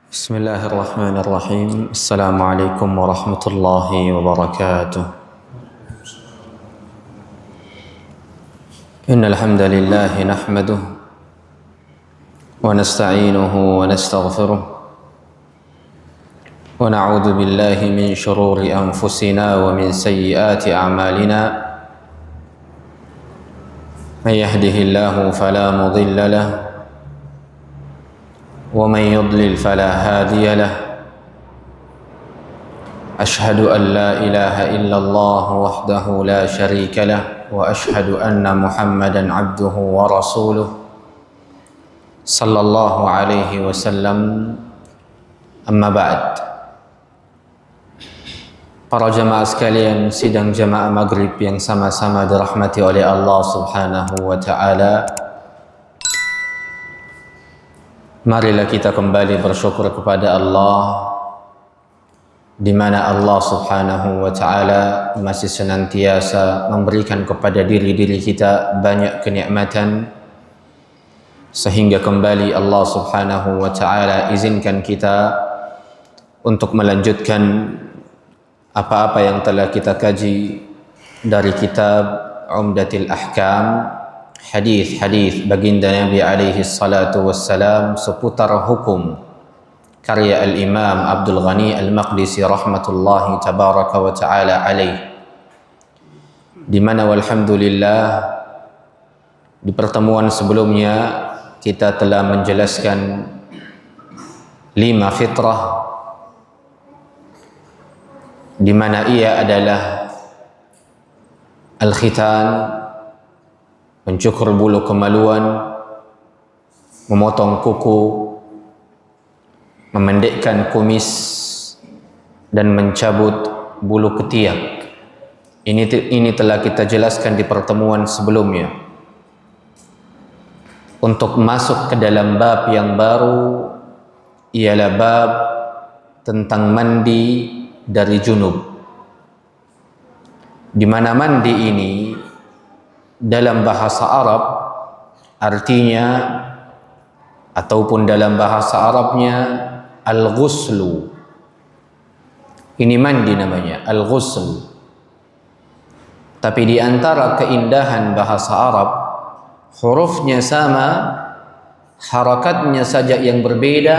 بسم الله الرحمن الرحيم. السلام عليكم ورحمة الله وبركاته. إن الحمد لله نحمده ونستعينه ونستغفره ونعوذ بالله من شرور أنفسنا ومن سيئات أعمالنا. من يهده الله فلا مضل له ومن يضلل فلا هادي له. أشهد أن لا إله إلا الله وحده لا شريك له وأشهد أن محمدا عبده ورسوله صلى الله عليه وسلم. أما بعد. Para jamaah sekalian sidang jamaah maghrib yang sama-sama dirahmati oleh Allah Subhanahu wa taala, marilah kita kembali bersyukur kepada Allah, di mana Allah Subhanahu wa taala masih senantiasa memberikan kepada diri-diri kita banyak kenikmatan, sehingga kembali Allah Subhanahu wa taala izinkan kita untuk melanjutkan apa-apa yang telah kita kaji dari kitab Umdatul Ahkam, hadis-hadis baginda Nabi alaihi salatu wassalam seputar hukum, karya Al-Imam Abdul Ghani Al-Maqdisi rahmatullahi tabaraka wa ta'ala alaih, di mana walhamdulillah di pertemuan sebelumnya kita telah menjelaskan 5 fitrah, di mana ia adalah al-khitan, mencukur bulu kemaluan, memotong kuku, memendekkan kumis, dan mencabut bulu ketiak. Ini telah kita jelaskan di pertemuan sebelumnya. Untuk masuk ke dalam bab yang baru, ialah bab tentang mandi dari junub, di mana mandi ini dalam bahasa Arab artinya, ataupun dalam bahasa Arabnya, al-ghuslu. Ini mandi namanya, al-ghusl. Tapi di antara keindahan bahasa Arab, hurufnya sama, harakatnya saja yang berbeda,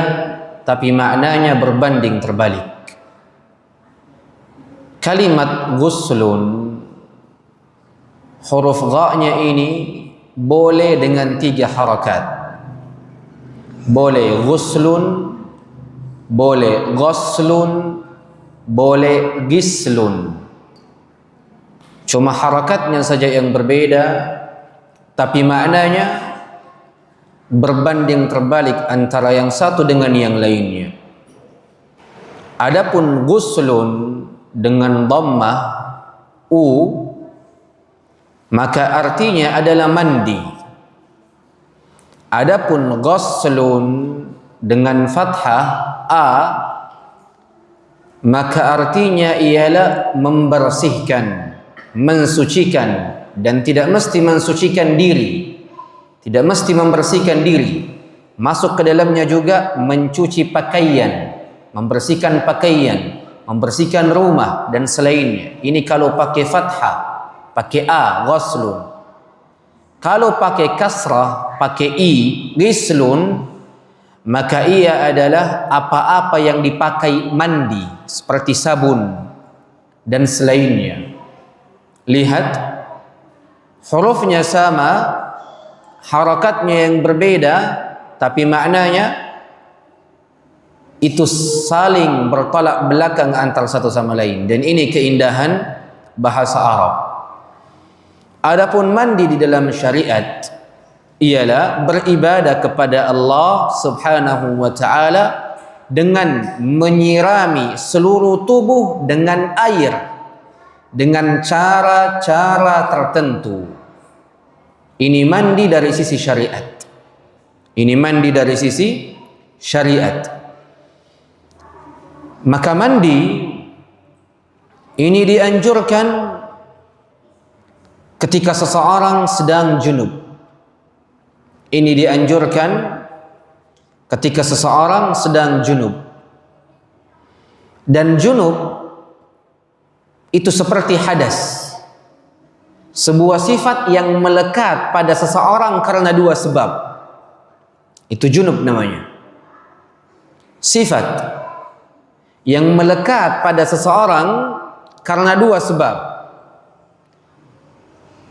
tapi maknanya berbanding terbalik. Kalimat ghuslun, huruf gha-nya ini boleh dengan 3 harakat. Boleh ghuslun, boleh ghaslun, boleh gislun. Cuma harakatnya saja yang berbeda, tapi maknanya berbanding terbalik antara yang satu dengan yang lainnya. Adapun ghuslun dengan dhammah u, maka artinya adalah mandi. Adapun ghaslun dengan fathah a, maka artinya ialah membersihkan, mensucikan, dan tidak mesti mensucikan diri, tidak mesti membersihkan diri. Masuk ke dalamnya juga mencuci pakaian, membersihkan pakaian, membersihkan rumah dan selainnya. Ini kalau pakai fathah, pakai a, ghaslun. Kalau pakai kasrah, pakai i, gislun, maka ia adalah apa-apa yang dipakai mandi, seperti sabun dan selainnya. Lihat, hurufnya sama, harakatnya yang berbeda, tapi maknanya itu saling bertolak belakang antara satu sama lain. Dan ini keindahan bahasa Arab. Adapun mandi di dalam syariat ialah beribadah kepada Allah Subhanahu wa taala dengan menyirami seluruh tubuh dengan air, dengan cara-cara tertentu. Ini mandi dari sisi syariat. Ini mandi dari sisi syariat. Maka mandi ini dianjurkan ketika seseorang sedang junub. Ini dianjurkan ketika seseorang sedang junub. Dan junub itu seperti hadas, sebuah sifat yang melekat pada seseorang karena dua sebab. Itu junub namanya. Sifat yang melekat pada seseorang karena dua sebab.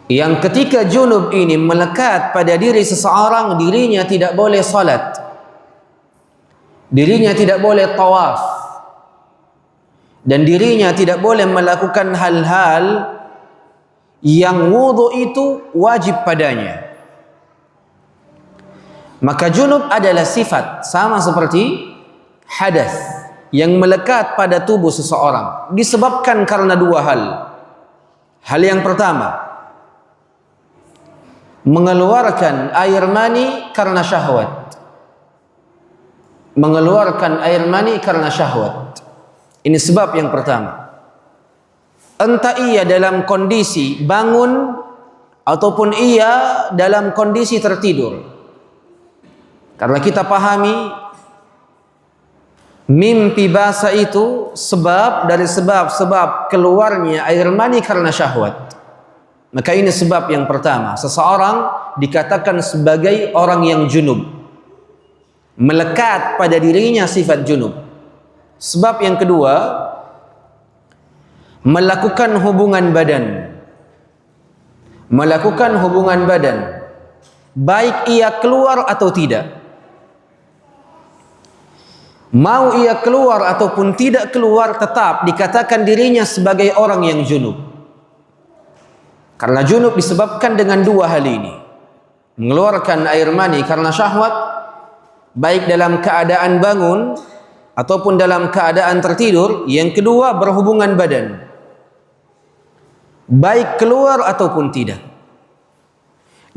Yang ketika junub ini melekat pada diri seseorang, dirinya tidak boleh salat, dirinya tidak boleh tawaf, dan dirinya tidak boleh melakukan hal-hal yang wudu itu wajib padanya. Maka junub adalah sifat sama seperti hadas yang melekat pada tubuh seseorang, disebabkan karena dua hal. Hal yang pertama, mengeluarkan air mani karena syahwat. Mengeluarkan air mani karena syahwat. Ini sebab yang pertama. Entah ia dalam kondisi bangun ataupun ia dalam kondisi tertidur. Karena kita pahami mimpi basah itu sebab dari sebab keluarnya air mani karena syahwat. Maka ini sebab yang pertama. Seseorang dikatakan sebagai orang yang junub, melekat pada dirinya sifat junub. Sebab yang kedua, melakukan hubungan badan. Melakukan hubungan badan, baik ia keluar atau tidak. Mau ia keluar ataupun tidak keluar, tetap dikatakan dirinya sebagai orang yang junub. Karena junub disebabkan dengan dua hal ini. Mengeluarkan air mani karena syahwat, baik dalam keadaan bangun ataupun dalam keadaan tertidur. Yang kedua, berhubungan badan, baik keluar ataupun tidak.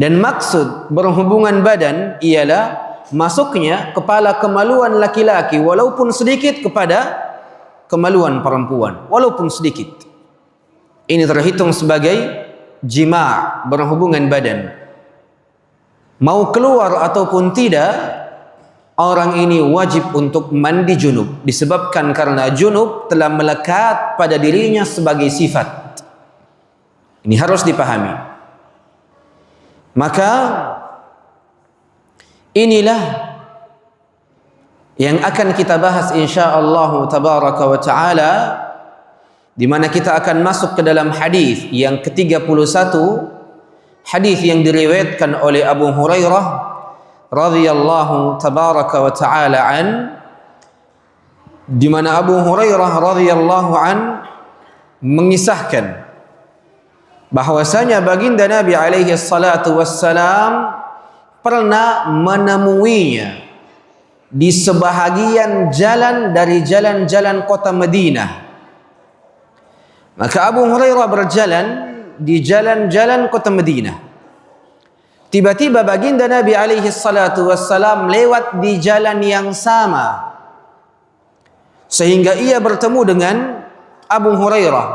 Dan maksud berhubungan badan ialah masuknya kepala kemaluan laki-laki walaupun sedikit kepada kemaluan perempuan walaupun sedikit. Ini terhitung sebagai jima', berhubungan badan. Mau keluar ataupun tidak, orang ini wajib untuk mandi junub, disebabkan karena junub telah melekat pada dirinya sebagai sifat. Ini harus dipahami. Maka inilah yang akan kita bahas insyaallah tabaraka wa taala, di mana kita akan masuk ke dalam hadis yang ke-31, hadis yang diriwayatkan oleh Abu Hurairah radhiyallahu tabaraka wa taala an, di mana Abu Hurairah radhiyallahu an mengisahkan bahwasanya baginda Nabi alaihi salatu wassalam pernah menemuinya di sebahagian jalan dari jalan-jalan kota Madinah. Maka Abu Hurairah berjalan di jalan-jalan kota Madinah. Tiba-tiba baginda Nabi alaihi salatu wassalam lewat di jalan yang sama, sehingga ia bertemu dengan Abu Hurairah.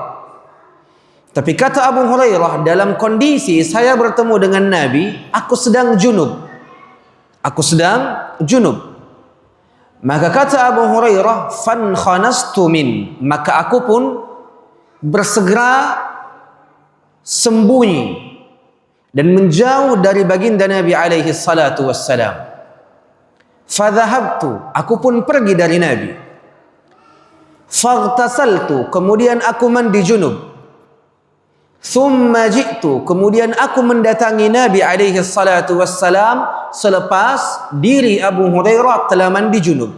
Tapi kata Abu Hurairah, dalam kondisi saya bertemu dengan Nabi, aku sedang junub. Aku sedang junub. Maka kata Abu Hurairah, fan khanastu min, maka aku pun bersegera sembunyi dan menjauh dari baginda Nabi alaihi salatu wassalam. Fadhahabtu, aku pun pergi dari Nabi. Faghtasaltu, kemudian aku mandi junub. Thumma ji'tu, kemudian aku mendatangi Nabi alaihi salatu wassalam selepas diri Abu Hurairah telah mandi junub.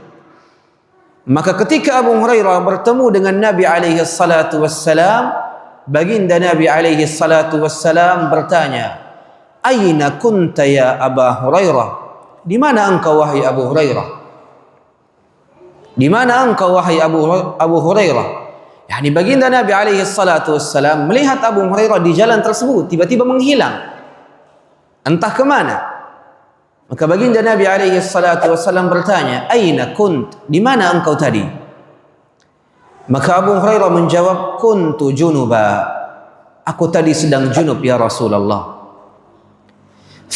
Maka ketika Abu Hurairah bertemu dengan Nabi alaihi salatu wassalam, baginda Nabi alaihi salatu wassalam bertanya, "Aina kunta ya Abu Hurairah?" Di mana engkau wahai Abu Hurairah? Di mana engkau wahai Abu Hurairah? Yani baginda Nabi alaihi salatu wassalam melihat Abu Hurairah di jalan tersebut tiba-tiba menghilang, entah ke mana. Maka baginda Nabi alaihi salatu wassalam bertanya, "Aina kunt?" Di mana engkau tadi? Maka Abu Hurairah menjawab, "Kuntu junuba." Aku tadi sedang junub ya Rasulullah.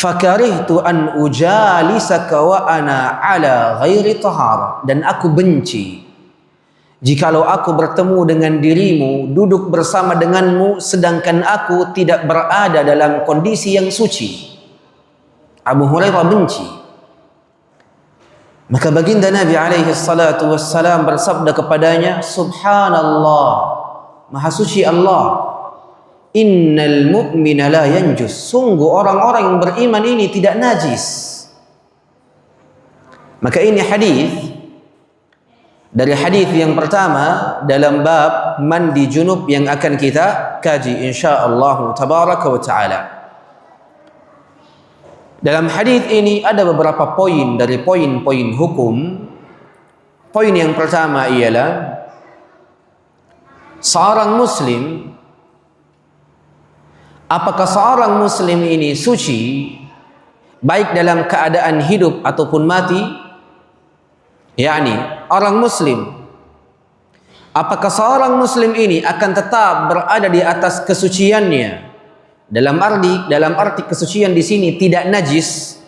fakarihtu an ujalisaka wa ana ala ghairi tahara, dan aku benci jikalau aku bertemu dengan dirimu, duduk bersama denganmu sedangkan aku tidak berada dalam kondisi yang suci. Abu Hurairah benci. Maka baginda Nabi alaihi salatu wassalam bersabda kepadanya, subhanallah, maha suci Allah, innal mu'mina la yanjus, sungguh orang-orang yang beriman ini tidak najis. Maka ini hadis dari hadis yang pertama dalam bab mandi junub yang akan kita kaji insyaallah tabaraka wa taala. Dalam hadis ini ada beberapa poin dari poin-poin hukum. Poin yang pertama ialah seorang muslim, apakah seorang muslim ini suci baik dalam keadaan hidup ataupun mati? yakni orang muslim, apakah seorang muslim ini akan tetap berada di atas kesuciannya? Dalam arti kesucian di sini tidak najis,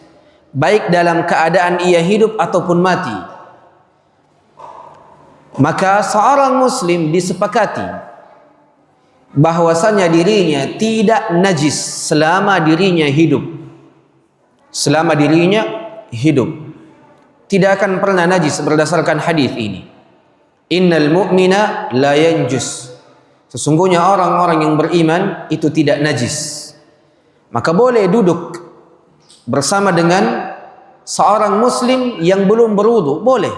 baik dalam keadaan ia hidup ataupun mati. Maka seorang muslim disepakati bahwasanya dirinya tidak najis selama dirinya hidup. Selama dirinya hidup tidak akan pernah najis berdasarkan hadis ini. Innal mu'mina la yanjus, sesungguhnya orang-orang yang beriman itu tidak najis. Maka boleh duduk bersama dengan seorang muslim yang belum berwudu, boleh.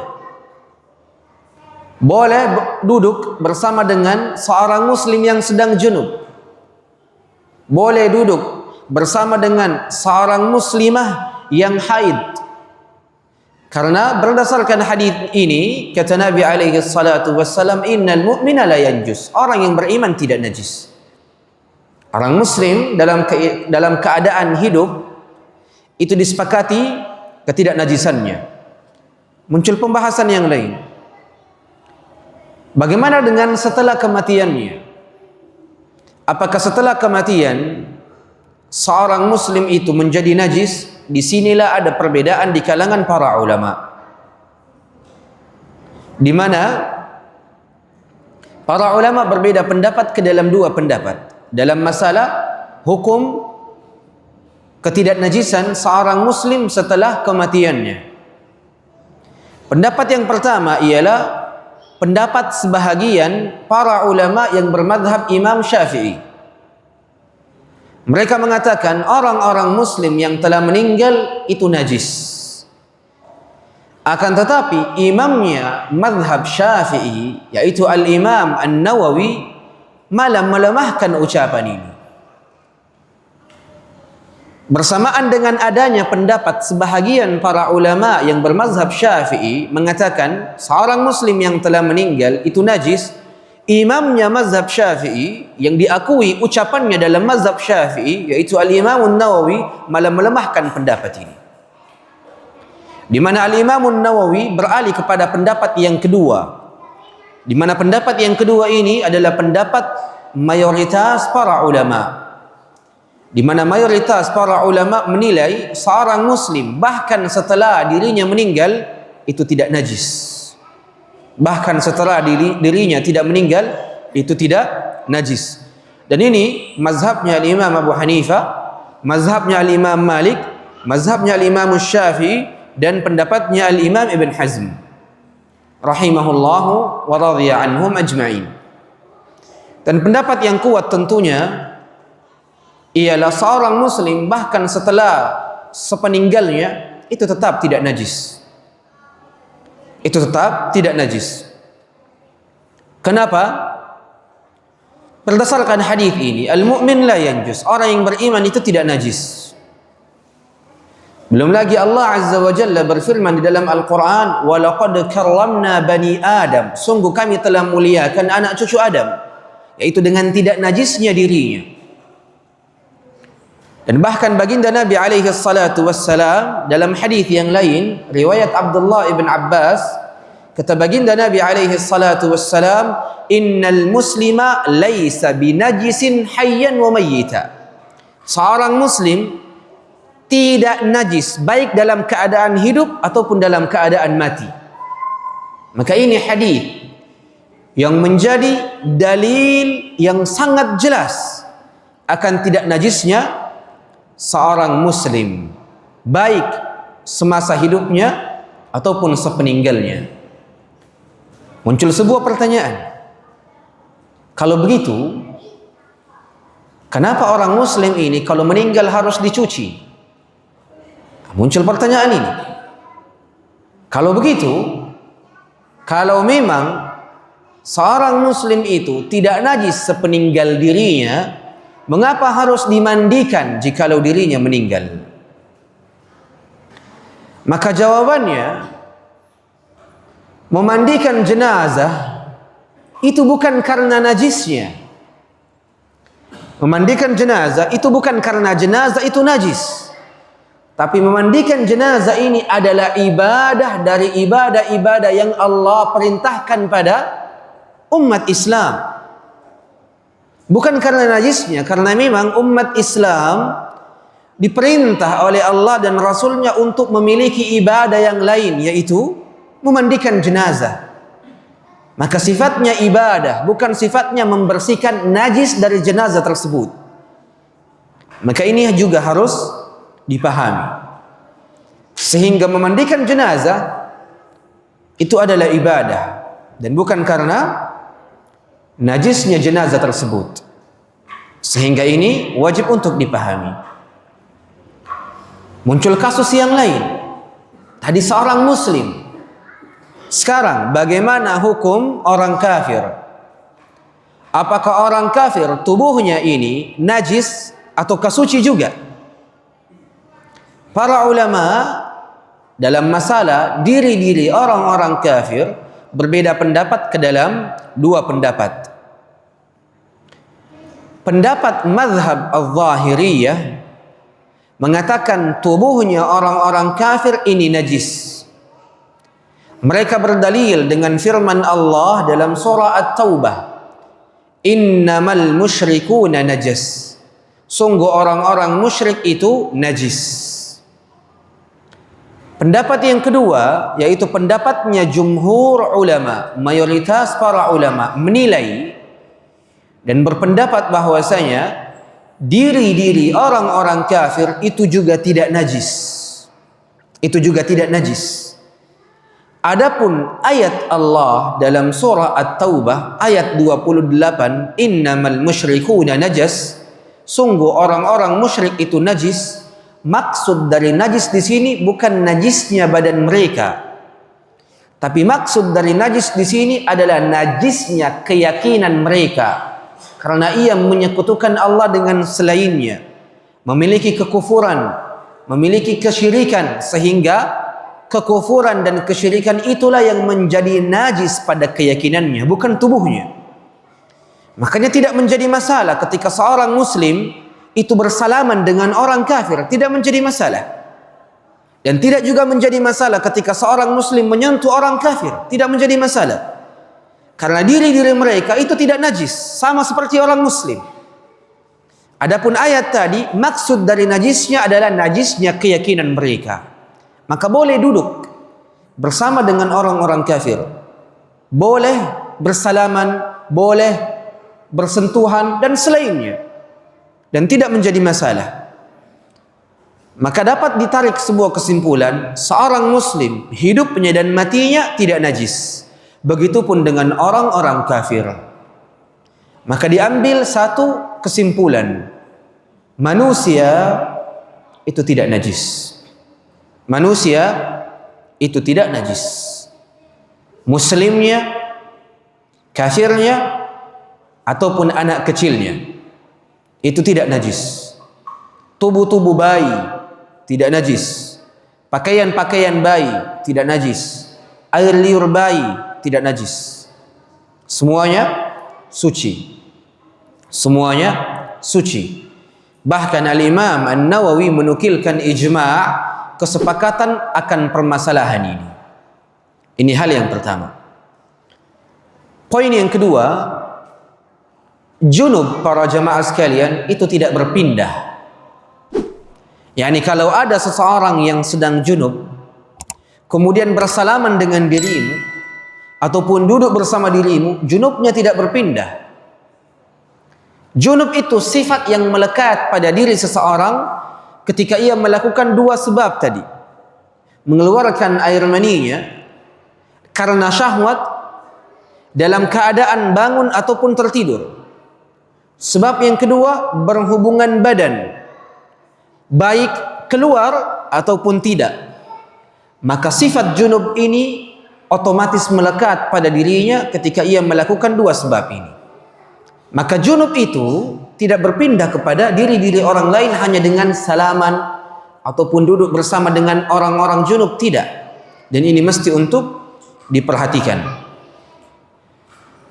Boleh duduk bersama dengan seorang muslim yang sedang junub. Boleh duduk bersama dengan seorang muslimah yang haid. Karena berdasarkan hadis ini kata Nabi alaihi salatu wassalam, innal mu'mina la yanjus, orang yang beriman tidak najis. Orang muslim dalam keadaan hidup itu disepakati ketidaknajisannya. Muncul pembahasan yang lain. Bagaimana dengan setelah kematiannya? Apakah setelah kematian seorang muslim itu menjadi najis? Di sinilah ada perbedaan di kalangan para ulama, di mana para ulama berbeda pendapat ke dalam dua pendapat dalam masalah hukum ketidaknajisan seorang muslim setelah kematiannya. Pendapat yang pertama ialah pendapat sebahagian para ulama yang bermadhab Imam Syafi'i. Mereka mengatakan orang-orang muslim yang telah meninggal itu najis. Akan tetapi imamnya madhab Syafi'i, yaitu Al-Imam An-Nawawi, malah melemahkan ucapan ini. Bersamaan dengan adanya pendapat sebahagian para ulama yang bermazhab Syafi'i mengatakan seorang muslim yang telah meninggal itu najis, imamnya mazhab Syafi'i yang diakui ucapannya dalam mazhab Syafi'i, yaitu Al-Imam An-Nawawi, malah melemahkan pendapat ini. Di mana Al-Imam An-Nawawi beralih kepada pendapat yang kedua, di mana pendapat yang kedua ini adalah pendapat mayoritas para ulama, di mana mayoritas para ulama menilai seorang muslim bahkan setelah dirinya meninggal itu tidak najis. Bahkan setelah dirinya tidak meninggal itu tidak najis. Dan ini mazhabnya Imam Abu Hanifah, mazhabnya Imam Malik, mazhabnya Imam Syafi'i, dan pendapatnya Imam Ibn Hazm rahimahullahu wa radhiya anhum ajma'in. Dan pendapat yang kuat tentunya ialah seorang muslim bahkan setelah sepeninggalnya itu tetap tidak najis. Itu tetap tidak najis. Kenapa? Berdasarkan hadis ini, al-mu'min la yanjus, orang yang beriman itu tidak najis. Belum lagi Allah Azza wa Jalla berfirman di dalam Al-Quran, وَلَقَدْ كَرَّمْنَا بَنِي آدَمَ, sungguh kami telah muliakan anak cucu Adam, yaitu dengan tidak najisnya dirinya. Dan bahkan baginda Nabi alaihi salatu wassalam dalam hadis yang lain, riwayat Abdullah ibn Abbas, kata baginda Nabi alaihi salatu wassalam, innal muslima laysa binajisin hayyan wa mayyita, seorang muslim tidak najis, baik dalam keadaan hidup ataupun dalam keadaan mati. Maka ini hadis yang menjadi dalil yang sangat jelas akan tidak najisnya seorang muslim, baik semasa hidupnya ataupun sepeninggalnya. Muncul sebuah pertanyaan, kalau begitu, kenapa orang muslim ini kalau meninggal harus dicuci? Muncul pertanyaan ini. Kalau begitu, kalau memang seorang muslim itu tidak najis sepeninggal dirinya, mengapa harus dimandikan jikalau dirinya meninggal? Maka jawabannya, memandikan jenazah itu bukan karena najisnya. Memandikan jenazah itu bukan karena jenazah itu najis, tapi memandikan jenazah ini adalah ibadah dari ibadah-ibadah yang Allah perintahkan pada umat Islam. Bukan karena najisnya, karena memang umat Islam diperintah oleh Allah dan Rasulnya untuk memiliki ibadah yang lain, yaitu memandikan jenazah. Maka sifatnya ibadah, bukan sifatnya membersihkan najis dari jenazah tersebut. Maka ini juga harus dipahami. Sehingga memandikan jenazah itu adalah ibadah dan bukan karena najisnya jenazah tersebut. Sehingga ini wajib untuk dipahami. Muncul kasus yang lain. Tadi seorang muslim. Sekarang bagaimana hukum orang kafir? Apakah orang kafir tubuhnya ini najis atau suci juga? Para ulama dalam masalah diri-diri orang-orang kafir berbeda pendapat ke dalam dua pendapat. Pendapat mazhab al-Zahiriyah mengatakan tubuhnya orang-orang kafir ini najis. Mereka berdalil dengan firman Allah dalam surah At-Taubah, innamal musyrikuna najas. Sungguh orang-orang musyrik itu najis. Pendapat yang kedua, yaitu pendapatnya jumhur ulama, mayoritas para ulama menilai dan berpendapat bahwasanya diri-diri orang-orang kafir itu juga tidak najis. Itu juga tidak najis. Adapun ayat Allah dalam surah At-Taubah ayat 28, innamal musyrikuna najas, sungguh orang-orang musyrik itu najis. Maksud dari najis di sini bukan najisnya badan mereka, tapi maksud dari najis di sini adalah najisnya keyakinan mereka, karena ia menyekutukan Allah dengan selainnya, memiliki kekufuran, memiliki kesyirikan, sehingga kekufuran dan kesyirikan itulah yang menjadi najis pada keyakinannya, bukan tubuhnya. Makanya tidak menjadi masalah ketika seorang muslim itu bersalaman dengan orang kafir, tidak menjadi masalah. Dan tidak juga menjadi masalah ketika seorang muslim menyentuh orang kafir, tidak menjadi masalah. Karena diri-diri mereka itu tidak najis, sama seperti orang muslim. Adapun ayat tadi, maksud dari najisnya adalah najisnya keyakinan mereka. Maka boleh duduk bersama dengan orang-orang kafir, boleh bersalaman, boleh bersentuhan dan selainnya, dan tidak menjadi masalah. Maka dapat ditarik sebuah kesimpulan, seorang muslim hidupnya dan matinya tidak najis. Begitupun dengan orang-orang kafir. Maka diambil satu kesimpulan, manusia itu tidak najis. Manusia itu tidak najis. Muslimnya, kafirnya, ataupun anak kecilnya itu tidak najis. Tubuh-tubuh bayi tidak najis. Pakaian-pakaian bayi tidak najis. Air liur bayi tidak najis. Semuanya suci. Semuanya suci. Bahkan Al-Imam An-Nawawi menukilkan ijma' kesepakatan akan permasalahan ini. Ini hal yang pertama. Poin yang kedua, junub para jamaah sekalian itu tidak berpindah. yakni kalau ada seseorang yang sedang junub kemudian bersalaman dengan dirimu ataupun duduk bersama dirimu, junubnya tidak berpindah. Junub itu sifat yang melekat pada diri seseorang ketika ia melakukan dua sebab tadi. Mengeluarkan air maninya karena syahwat dalam keadaan bangun ataupun tertidur. Sebab yang kedua, berhubungan badan, baik keluar ataupun tidak. Maka sifat junub ini otomatis melekat pada dirinya ketika ia melakukan dua sebab ini. Maka junub itu tidak berpindah kepada diri-diri orang lain hanya dengan salaman ataupun duduk bersama dengan orang-orang junub, tidak. Dan ini mesti untuk diperhatikan.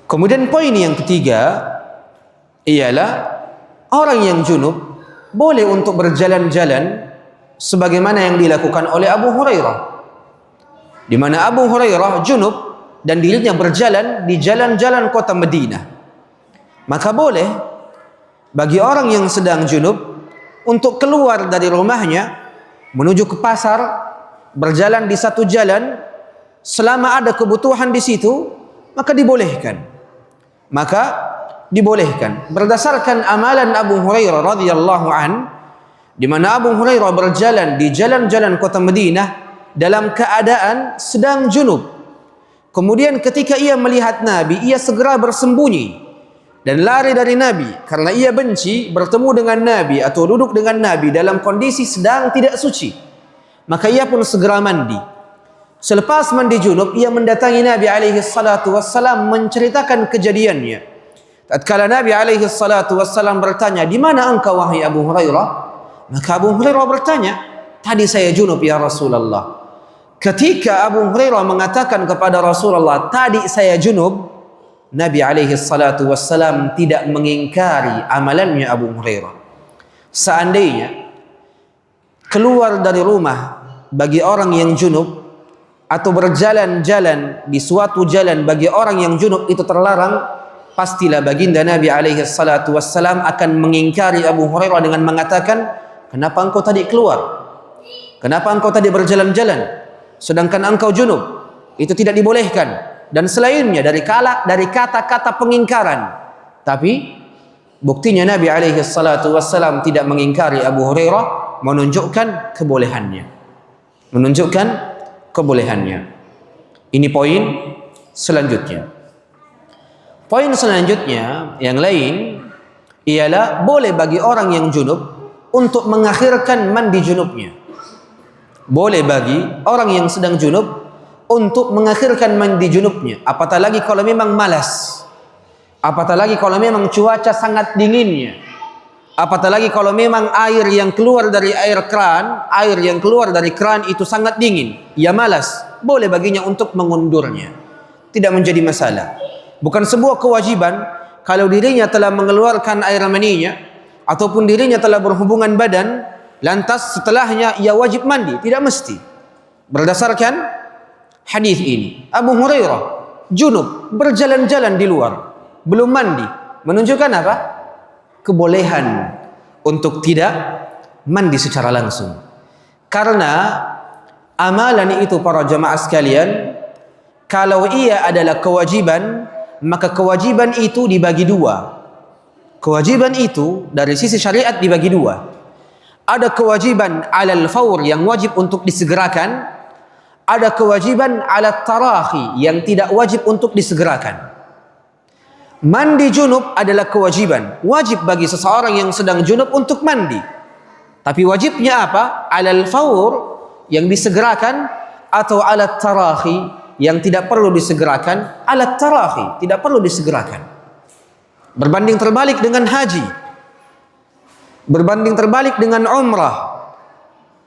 Kemudian poin yang ketiga ialah orang yang junub boleh untuk berjalan-jalan sebagaimana yang dilakukan oleh Abu Hurairah, di mana Abu Hurairah junub dan dirinya berjalan di jalan-jalan kota Madinah. Maka boleh bagi orang yang sedang junub untuk keluar dari rumahnya menuju ke pasar, berjalan di satu jalan, selama ada kebutuhan di situ, maka dibolehkan. Maka dibolehkan berdasarkan amalan Abu Hurairah radhiyallahu an, di mana Abu Hurairah berjalan di jalan-jalan kota Madinah dalam keadaan sedang junub. Kemudian ketika ia melihat Nabi, ia segera bersembunyi dan lari dari Nabi karena ia benci bertemu dengan Nabi atau duduk dengan Nabi dalam kondisi sedang tidak suci. Maka ia pun segera mandi. Selepas mandi junub, ia mendatangi Nabi alaihi salatu wassalam menceritakan kejadiannya. Tatkala Nabi alaihi salatu wassalam bertanya, "Di mana engkau wahai Abu Hurairah?" Maka Abu Hurairah bertanya, "Tadi saya junub ya Rasulullah." Ketika Abu Hurairah mengatakan kepada Rasulullah, "Tadi saya junub," Nabi alaihi salatu wassalam tidak mengingkari amalannya Abu Hurairah. Seandainya keluar dari rumah bagi orang yang junub atau berjalan-jalan di suatu jalan bagi orang yang junub itu terlarang, pastilah baginda Nabi alaihi salatu wassalam akan mengingkari Abu Hurairah dengan mengatakan, "Kenapa engkau tadi keluar? Kenapa engkau tadi berjalan-jalan sedangkan engkau junub?" Itu tidak dibolehkan. Dan selainnya dari kata-kata pengingkaran. Tapi buktinya Nabi alaihi salatu wassalam tidak mengingkari Abu Hurairah, menunjukkan kebolehannya. Menunjukkan kebolehannya. Ini poin selanjutnya. Poin selanjutnya yang lain ialah boleh bagi orang yang junub untuk mengakhirkan mandi junubnya. Boleh bagi orang yang sedang junub untuk mengakhirkan mandi junubnya, apatah lagi kalau memang malas, apatah lagi kalau memang cuaca sangat dinginnya, apatah lagi kalau memang air yang keluar dari kran itu sangat dingin, ia malas, boleh baginya untuk mengundurnya, tidak menjadi masalah. Bukan sebuah kewajiban kalau dirinya telah mengeluarkan air maninya ataupun dirinya telah berhubungan badan, lantas setelahnya ia wajib mandi, tidak mesti. Berdasarkan hadis ini, Abu Hurairah junub berjalan-jalan di luar, belum mandi, menunjukkan apa? Kebolehan untuk tidak mandi secara langsung. Karena amalan itu para jamaah sekalian, kalau ia adalah kewajiban, maka kewajiban itu dibagi dua. Kewajiban itu dari sisi syariat dibagi dua. Ada kewajiban alal fawr yang wajib untuk disegerakan, ada kewajiban ala tarahi yang tidak wajib untuk disegerakan. Mandi junub adalah kewajiban, wajib bagi seseorang yang sedang junub untuk mandi. Tapi wajibnya apa? Alal fawr yang disegerakan, atau ala tarahi yang tidak perlu disegerakan. Ala tarahi tidak perlu disegerakan. Berbanding terbalik dengan haji, berbanding terbalik dengan umrah,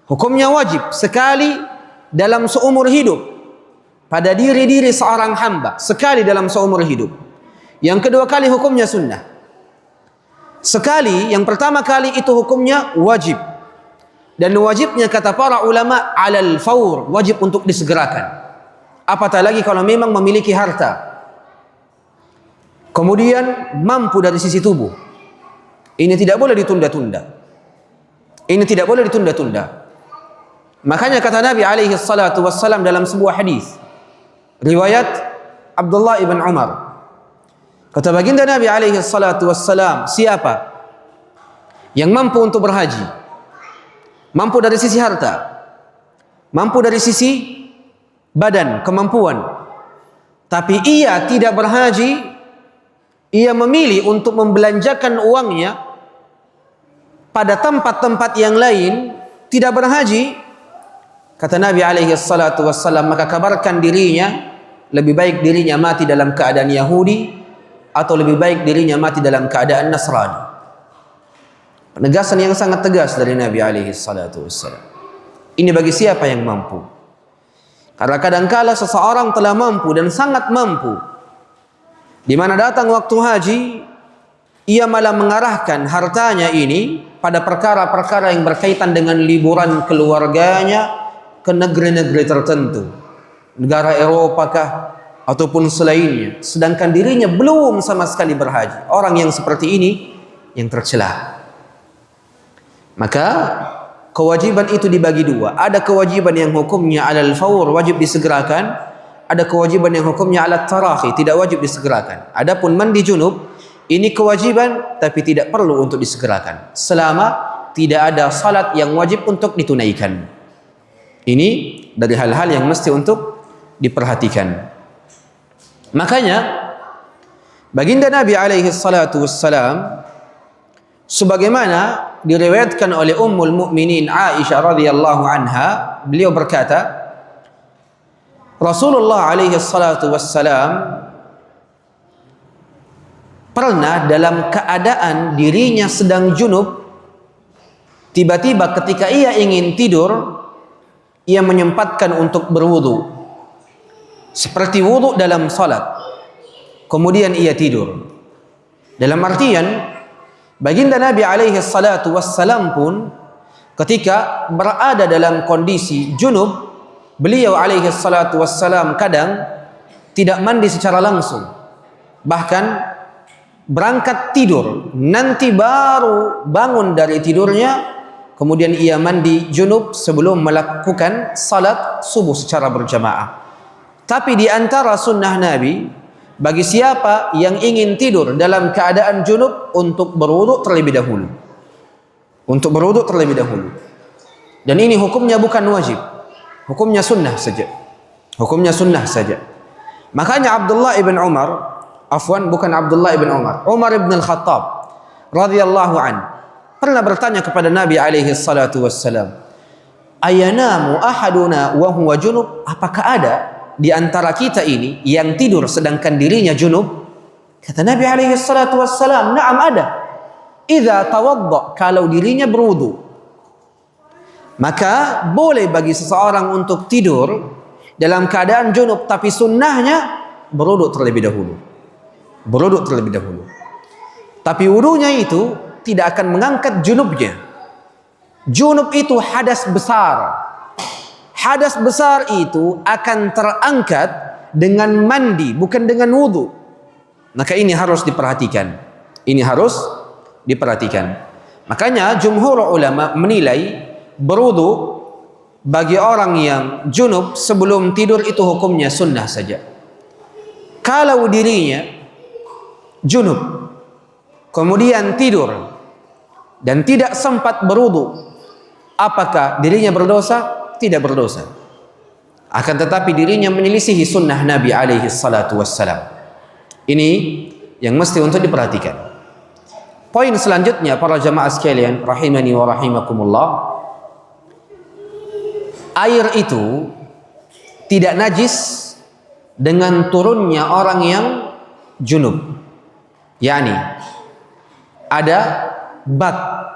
hukumnya wajib sekali dalam seumur hidup pada diri seorang hamba, sekali dalam seumur hidup. Yang kedua kali hukumnya sunnah. Sekali, yang pertama kali itu hukumnya wajib. Dan wajibnya kata para ulama alal fawr, wajib untuk disegerakan. Apatah lagi kalau memang memiliki harta, kemudian mampu dari sisi tubuh, ini tidak boleh ditunda-tunda. Ini tidak boleh ditunda-tunda. Makanya kata Nabi alaihi salatu wassalam dalam sebuah hadis riwayat Abdullah ibn Umar, kata baginda Nabi alaihi salatu wassalam, siapa yang mampu untuk berhaji, mampu dari sisi harta, mampu dari sisi badan, kemampuan, tapi ia tidak berhaji, ia memilih untuk membelanjakan uangnya pada tempat-tempat yang lain, tidak berhaji, kata Nabi alaihi salatu wassalam, maka kabarkan dirinya, lebih baik dirinya mati dalam keadaan Yahudi atau lebih baik dirinya mati dalam keadaan Nasrani. Penegasan yang sangat tegas dari Nabi alaihi salatu wassalam. Ini bagi siapa yang mampu. Karena kadangkala seseorang telah mampu dan sangat mampu, di mana datang waktu haji, ia malah mengarahkan hartanya ini pada perkara-perkara yang berkaitan dengan liburan keluarganya ke negeri-negeri tertentu, negara Eropa kah ataupun selainnya, sedangkan dirinya belum sama sekali berhaji. Orang yang seperti ini yang tercela. Maka kewajiban itu dibagi dua. Ada kewajiban yang hukumnya alal fawr, wajib disegerakan. Ada kewajiban yang hukumnya alat tarahi, tidak wajib disegerakan. Adapun mandi junub, ini kewajiban tapi tidak perlu untuk disegerakan selama tidak ada salat yang wajib untuk ditunaikan. Ini dari hal-hal yang mesti untuk diperhatikan. Makanya baginda Nabi alaihi salatu wassalam, sebagaimana diriwayatkan oleh Ummul Mukminin Aisyah radhiyallahu anha, beliau berkata, Rasulullah alaihi salatu wassalam pernah dalam keadaan dirinya sedang junub, tiba-tiba ketika ia ingin tidur, ia menyempatkan untuk berwudu seperti wudu dalam salat, kemudian ia tidur. Dalam artian baginda Nabi alaihi salatu wassalam pun ketika berada dalam kondisi junub, beliau alaihi salatu wassalam kadang tidak mandi secara langsung, bahkan berangkat tidur, nanti baru bangun dari tidurnya, kemudian ia mandi junub sebelum melakukan salat subuh secara berjamaah. Tapi di antara sunnah Nabi, bagi siapa yang ingin tidur dalam keadaan junub, untuk berwudu terlebih dahulu. Untuk berwudu terlebih dahulu. Dan ini hukumnya bukan wajib, hukumnya sunnah saja. Hukumnya sunnah saja. Makanya Abdullah ibn Umar, bukan Abdullah ibn Umar, Umar ibn al-Khattab radhiyallahu an, pernah bertanya kepada Nabi alaihi salatu wassalam, ayanamu ahaduna wa huwa junub, apakah ada di antara kita ini yang tidur sedangkan dirinya junub? Kata Nabi alaihi salatu wassalam, na'am ada. Idza tawadda, kalau dirinya berwudu, maka boleh bagi seseorang untuk tidur dalam keadaan junub, tapi sunnahnya berwudu terlebih dahulu. Berwudu terlebih dahulu. Tapi wudunya itu tidak akan mengangkat junubnya. Junub itu hadas besar. Hadas besar itu akan terangkat dengan mandi, bukan dengan wudu. Maka ini harus diperhatikan. Ini harus diperhatikan. Makanya jumhur ulama menilai berwudu bagi orang yang junub sebelum tidur itu hukumnya sunnah saja. Kalau dirinya junub kemudian tidur dan tidak sempat berwudu, apakah dirinya berdosa? Tidak berdosa. Akan tetapi dirinya menyelisihi sunnah Nabi alaihi salatu wassalam. Ini yang mesti untuk diperhatikan. Poin selanjutnya para jamaah sekalian rahimani wa rahimakumullah, air itu tidak najis dengan turunnya orang yang junub. Yani ada bak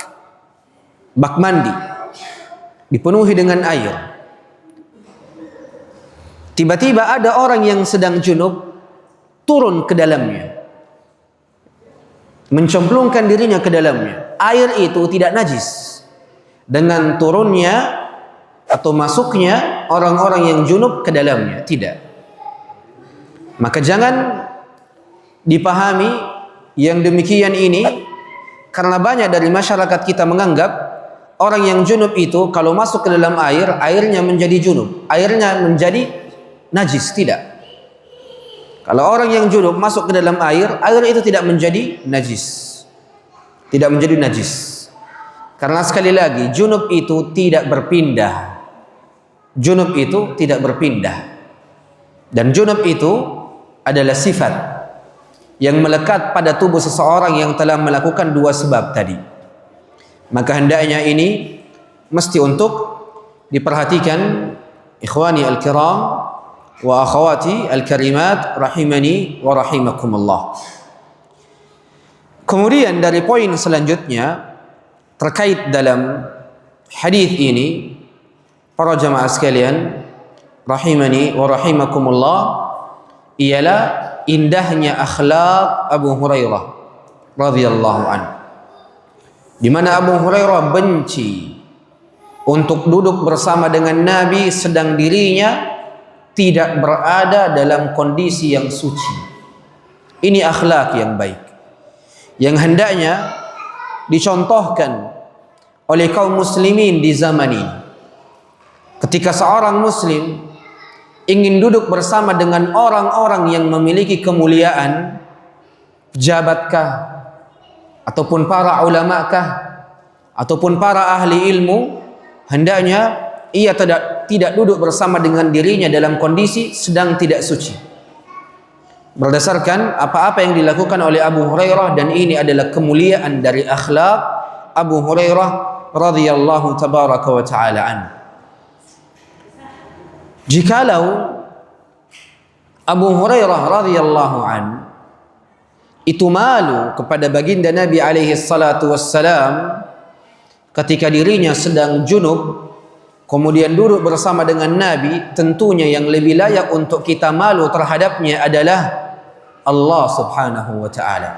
mandi dipenuhi dengan air. Tiba-tiba ada orang yang sedang junub turun ke dalamnya, mencemplungkan dirinya ke dalamnya. Air itu tidak najis dengan turunnya atau masuknya orang-orang yang junub ke dalamnya, tidak. Maka jangan dipahami yang demikian ini, karena banyak dari masyarakat kita menganggap orang yang junub itu kalau masuk ke dalam air, airnya menjadi junub, airnya menjadi najis, tidak. Kalau orang yang junub masuk ke dalam air, air itu tidak menjadi najis. Tidak menjadi najis. Karena sekali lagi, junub itu tidak berpindah. Junub itu tidak berpindah. Dan junub itu adalah sifat yang melekat pada tubuh seseorang yang telah melakukan dua sebab tadi. Maka hendaknya ini mesti untuk diperhatikan, ikhwani al-kiram wa akhawati al-karimat rahimani wa rahimakumullah. Kemudian dari poin selanjutnya terkait dalam hadis ini, para jamaah sekalian rahimani wa rahimakumullah, ialah indahnya akhlak Abu Hurairah radhiyallahu anhu, di mana Abu Hurairah benci untuk duduk bersama dengan Nabi sedang dirinya tidak berada dalam kondisi yang suci. Ini akhlak yang baik yang hendaknya dicontohkan oleh kaum muslimin di zaman ini. Ketika seorang muslim ingin duduk bersama dengan orang-orang yang memiliki kemuliaan, pejabatkah, ataupun para ulamakah, ataupun para ahli ilmu, hendaknya ia tidak duduk bersama dengan dirinya dalam kondisi sedang tidak suci. Berdasarkan apa-apa yang dilakukan oleh Abu Hurairah, dan ini adalah kemuliaan dari akhlak Abu Hurairah radhiyallahu tabaraka wa ta'ala anhu. Jikalau Abu Hurairah radhiyallahu anhu itu malu kepada baginda Nabi alaihi salatu wassalam ketika dirinya sedang junub, kemudian duduk bersama dengan Nabi, tentunya yang lebih layak untuk kita malu terhadapnya adalah Allah subhanahu wa ta'ala.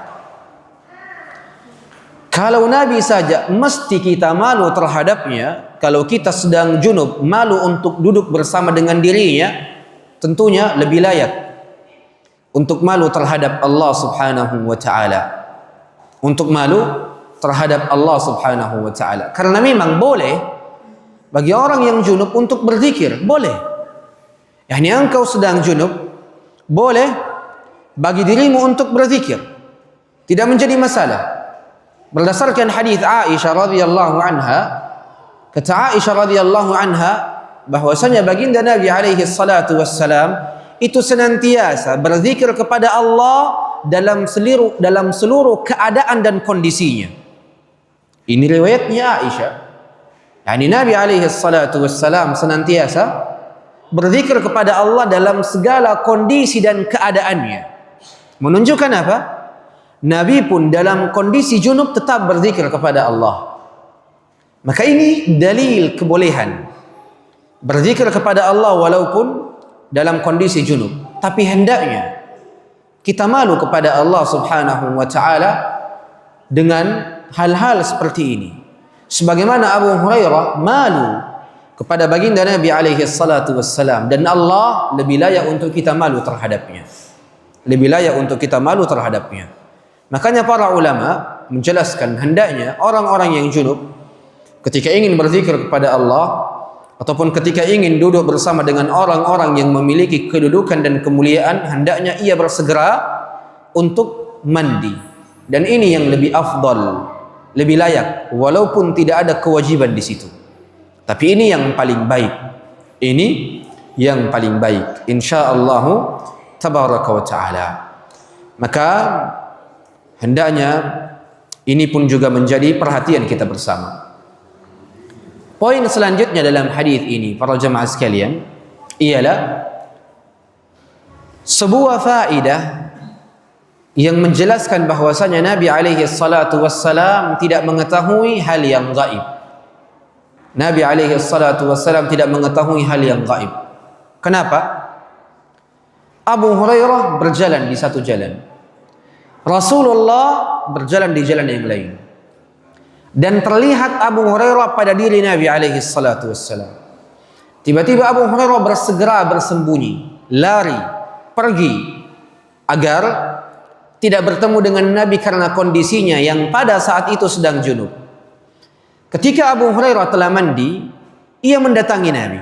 Kalau Nabi saja mesti kita malu terhadapnya, kalau kita sedang junub malu untuk duduk bersama dengan dirinya, tentunya lebih layak untuk malu terhadap Allah subhanahu wa ta'ala. Untuk malu terhadap Allah subhanahu wa ta'ala. Karena memang boleh bagi orang yang junub untuk berzikir, boleh. Yani engkau sedang junub, boleh bagi dirimu untuk berzikir, tidak menjadi masalah. Berdasarkan hadis Aisyah radhiyallahu anha, kata Aisyah radhiyallahu anha bahwasanya baginda Nabi alaihi salatu wassalam itu senantiasa berzikir kepada Allah dalam seluruh keadaan dan kondisinya. Ini riwayatnya Aisyah. Yani Nabi alaihi salatu wassalam senantiasa berzikir kepada Allah dalam segala kondisi dan keadaannya. Menunjukkan apa? Nabi pun dalam kondisi junub tetap berzikir kepada Allah. Maka ini dalil kebolehan berzikir kepada Allah walaupun dalam kondisi junub. Tapi hendaknya kita malu kepada Allah subhanahu wa ta'ala dengan hal-hal seperti ini. Sebagaimana Abu Hurairah malu kepada baginda Nabi alaihi salatu wassalam, dan Allah lebih layak untuk kita malu terhadapnya. Lebih layak untuk kita malu terhadapnya. Makanya para ulama menjelaskan hendaknya orang-orang yang junub ketika ingin berzikir kepada Allah ataupun ketika ingin duduk bersama dengan orang-orang yang memiliki kedudukan dan kemuliaan, hendaknya ia bersegera untuk mandi. Dan ini yang lebih afdal, lebih layak, walaupun tidak ada kewajiban di situ. Tapi ini yang paling baik. Ini yang paling baik, insyaallah tabaraka wa ta'ala. Maka hendaknya ini pun juga menjadi perhatian kita bersama. Poin selanjutnya dalam hadis ini, para jemaah sekalian, ialah sebuah faedah yang menjelaskan bahwasanya Nabi alaihi salatu wassalam tidak mengetahui hal yang gaib. Nabi alaihi salatu wassalam tidak mengetahui hal yang gaib. Kenapa? Abu Hurairah berjalan di satu jalan, Rasulullah berjalan di jalan yang lain, dan terlihat Abu Hurairah pada diri Nabi alaihi salatu wassalam. Tiba-tiba Abu Hurairah bersegera bersembunyi, lari, pergi agar tidak bertemu dengan Nabi karena kondisinya yang pada saat itu sedang junub. Ketika Abu Hurairah telah mandi, ia mendatangi Nabi.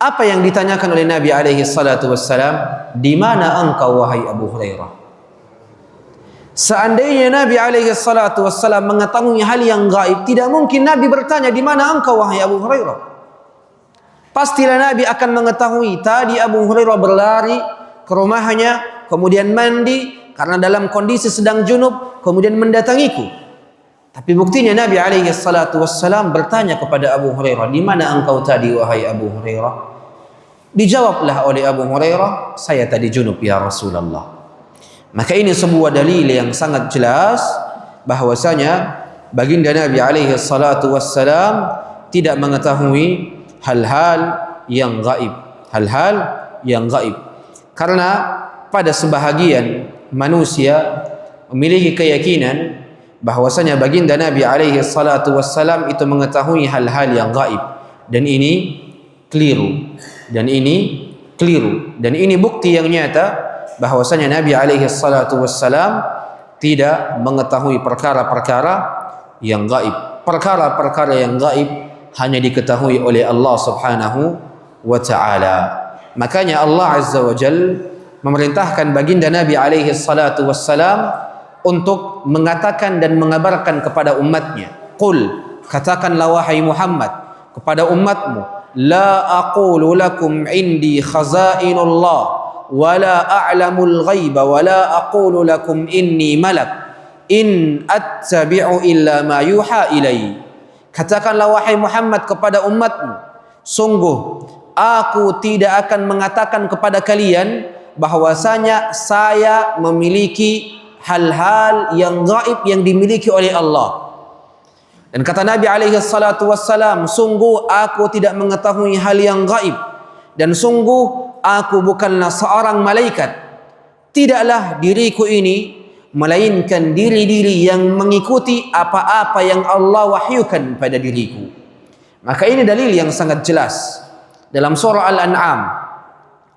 Apa yang ditanyakan oleh Nabi alaihi salatu wassalam? Di mana engkau wahai Abu Hurairah? Seandainya Nabi alaihi salatu wassalam mengetahui hal yang gaib, tidak mungkin Nabi bertanya di mana engkau wahai Abu Hurairah. Pastilah Nabi akan mengetahui tadi Abu Hurairah berlari ke rumahnya, kemudian mandi karena dalam kondisi sedang junub, kemudian mendatangiku. Tapi buktinya Nabi alaihi salatu wassalam bertanya kepada Abu Hurairah, di mana engkau tadi wahai Abu Hurairah? Dijawablah oleh Abu Hurairah, saya tadi junub ya Rasulullah. Maka ini sebuah dalil yang sangat jelas bahwasanya baginda Nabi alaihi salatu wassalam tidak mengetahui hal-hal yang gaib, hal-hal yang gaib. Karena pada sebahagian manusia memiliki keyakinan bahwasanya baginda Nabi alaihi salatu wassalam itu mengetahui hal-hal yang gaib, dan ini keliru, dan ini bukti yang nyata bahwasanya Nabi alaihi salatu wassalam tidak mengetahui perkara-perkara yang gaib. Perkara-perkara yang gaib hanya diketahui oleh Allah Subhanahu wa taala. Makanya Allah Azza wa Jalla memerintahkan baginda Nabi alaihi salatu wassalam untuk mengatakan dan mengabarkan kepada umatnya. Qul, katakanlah wahai Muhammad kepada umatmu, la aqulu lakum indi khazainullah wa la a'lamul ghaiba wa la aqulu lakum inni malak in attabi'u illa ma yuha ilai. Katakanlah wahai Muhammad kepada umatmu, sungguh aku tidak akan mengatakan kepada kalian bahwasanya saya memiliki hal-hal yang gaib yang dimiliki oleh Allah. Dan kata Nabi alaihi salatu wassalam, sungguh aku tidak mengetahui hal yang gaib, dan sungguh aku bukanlah seorang malaikat. Tidaklah diriku ini melainkan diri-diri yang mengikuti apa-apa yang Allah wahyukan pada diriku. Maka ini dalil yang sangat jelas dalam surah Al-An'am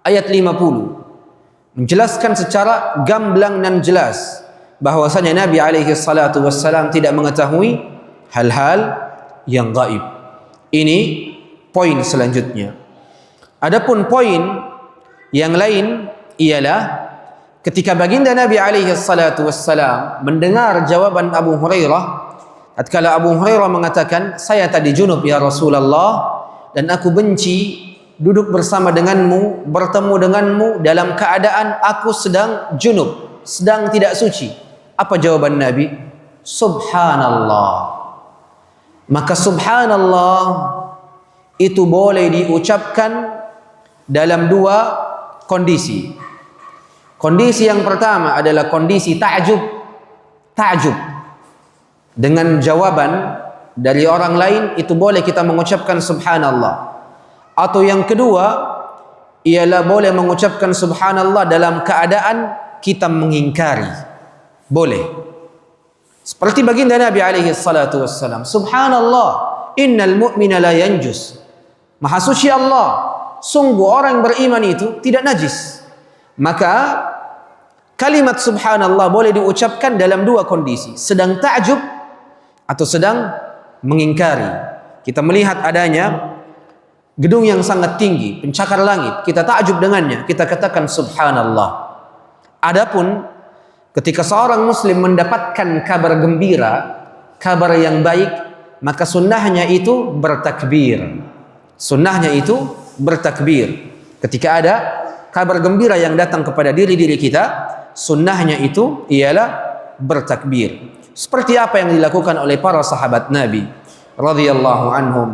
ayat 50 menjelaskan secara gamblang dan jelas bahwasanya Nabi alaihi salatu wassalam tidak mengetahui hal-hal yang gaib. Ini poin selanjutnya. Adapun poin yang lain ialah ketika baginda Nabi alaihi salatu wassalam mendengar jawaban Abu Hurairah, tatkala Abu Hurairah mengatakan, saya tadi junub ya Rasulullah, dan aku benci duduk bersama denganmu, bertemu denganmu dalam keadaan aku sedang junub, sedang tidak suci. Apa jawaban Nabi? Subhanallah. Maka subhanallah itu boleh diucapkan dalam dua kondisi. Kondisi yang pertama adalah kondisi ta'jub. Ta'jub dengan jawaban dari orang lain, itu boleh kita mengucapkan subhanallah. Atau yang kedua ialah boleh mengucapkan subhanallah dalam keadaan kita mengingkari. Boleh. Seperti baginda Nabi alaihi salatu wassalam, subhanallah, innal mu'mina la yanjus. Maha suci Allah, sungguh orang beriman itu tidak najis. Maka kalimat subhanallah boleh diucapkan dalam dua kondisi, sedang ta'jub atau sedang mengingkari. Kita melihat adanya gedung yang sangat tinggi, pencakar langit, kita takjub dengannya, kita katakan subhanallah. Adapun ketika seorang muslim mendapatkan kabar gembira, kabar yang baik, maka sunnahnya itu bertakbir. Sunnahnya itu bertakbir. Ketika ada kabar gembira yang datang kepada diri-diri kita, sunnahnya itu ialah bertakbir. Seperti apa yang dilakukan oleh para sahabat Nabi radhiyallahu anhum.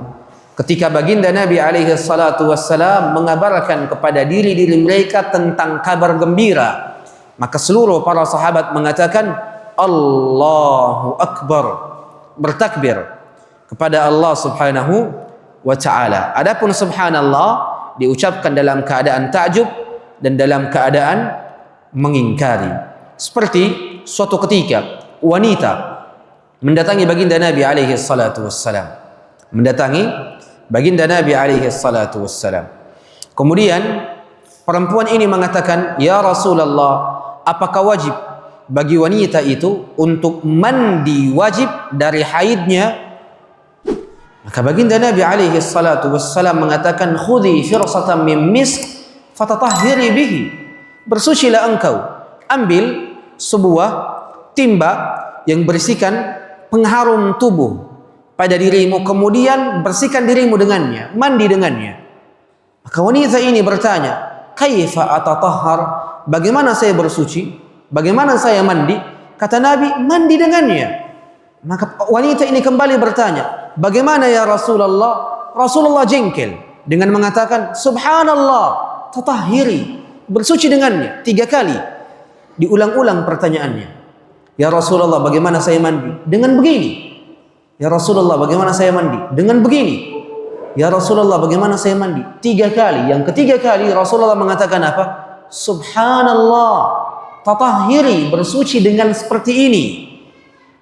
Ketika baginda Nabi alaihi salatu wassalam mengabarkan kepada diri-diri mereka tentang kabar gembira, maka seluruh para sahabat mengatakan Allahu Akbar, bertakbir kepada Allah Subhanahu wa ta'ala. Adapun subhanallah diucapkan dalam keadaan ta'jub dan dalam keadaan mengingkari. Seperti suatu ketika wanita mendatangi baginda Nabi alaihi salatu wassalam, mendatangi baginda Nabi alaihi salatu wassalam. Kemudian perempuan ini mengatakan, ya Rasulullah, apakah wajib bagi wanita itu untuk mandi wajib dari haidnya Maka baginda Nabi alaihi salatu wassalam mengatakan, khudhi firsatan min misk fatatahhiri bihi. Bersucilah engkau, ambil sebuah timba yang berisikan pengharum tubuh pada dirimu, kemudian bersihkan dirimu dengannya, mandi dengannya. Maka wanita ini bertanya, kaifa atatahhar? Bagaimana saya bersuci? Bagaimana saya mandi? Kata Nabi, mandi dengannya. Maka wanita ini kembali bertanya, bagaimana ya Rasulullah? Rasulullah jengkel dengan mengatakan, subhanallah, tatahhiri, bersuci dengannya 3 kali. Diulang-ulang pertanyaannya, ya Rasulullah, bagaimana saya mandi? Dengan begini. Ya Rasulullah, bagaimana saya mandi? Dengan begini. Ya Rasulullah, bagaimana saya mandi? 3 kali. Yang ketiga kali Rasulullah mengatakan apa? Subhanallah, tatahhiri, bersuci dengan seperti ini.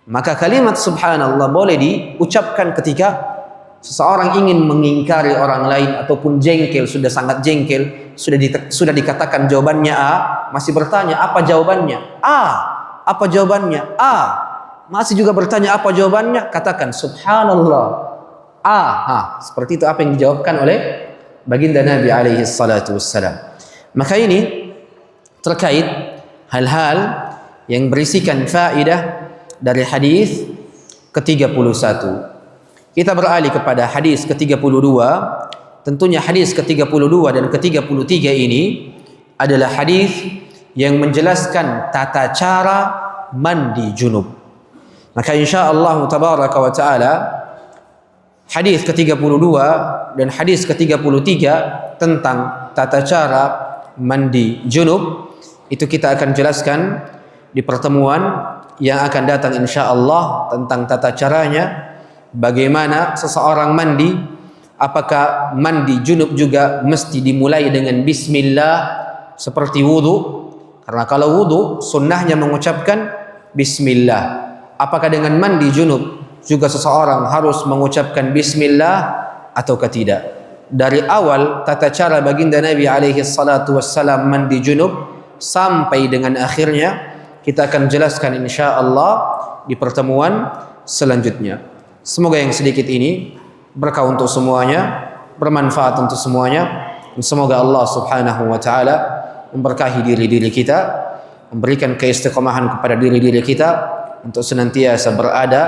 Maka kalimat subhanallah boleh diucapkan ketika seseorang ingin mengingkari orang lain ataupun jengkel, sudah sangat jengkel, sudah dikatakan jawabannya A, masih bertanya apa jawabannya? A. Apa jawabannya? A. Masih juga bertanya apa jawabannya? Katakan subhanallah. Seperti itu apa yang dijawabkan oleh baginda Nabi alaihi salatu wassalam. Maka ini terkait hal-hal yang berisikan faedah dari hadis ke-31. Kita beralih kepada hadis ke-32. Tentunya hadis ke-32 dan ke-33 ini adalah hadis yang menjelaskan tata cara mandi junub. Maka insyaallah tabaraka wa taala hadis ke-32 dan hadis ke-33 tentang tata cara mandi junub itu kita akan jelaskan di pertemuan yang akan datang insyaallah, tentang tata caranya, bagaimana seseorang mandi, apakah mandi junub juga mesti dimulai dengan bismillah seperti wudu? Karena kalau wudu sunnahnya mengucapkan bismillah. Apakah dengan mandi junub juga seseorang harus mengucapkan bismillah ataukah tidak? Dari awal tata cara baginda Nabi alaihi salatu wassalam mandi junub sampai dengan akhirnya kita akan jelaskan insyaallah di pertemuan selanjutnya. Semoga yang sedikit ini berkah untuk semuanya, bermanfaat untuk semuanya. Dan semoga Allah Subhanahu wa taala memberkahi diri-diri kita, memberikan keistiqomahan kepada diri-diri kita untuk senantiasa berada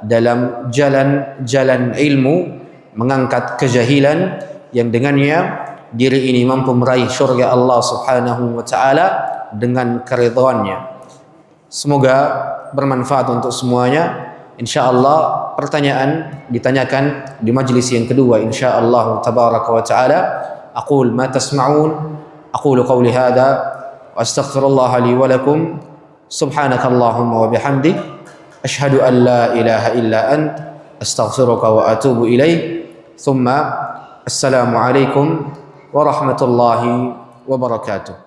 dalam jalan-jalan ilmu, mengangkat kejahilan yang dengannya diri ini mampu meraih syurga Allah Subhanahu wa taala dengan keridhaannya. Semoga bermanfaat untuk semuanya. Insyaallah pertanyaan ditanyakan di majlis yang kedua insyaallah tabaraka wa taala. Aqul ma tasma'un, aqulu qawli hadha wa astaghfirullah li wa lakum. Subhanakallahumma wa bihamdik, ashhadu an la ilaha illa ant, astaghfiruka wa atubu ilaik. Thumma assalamu alaikum warahmatullahi wabarakatuh.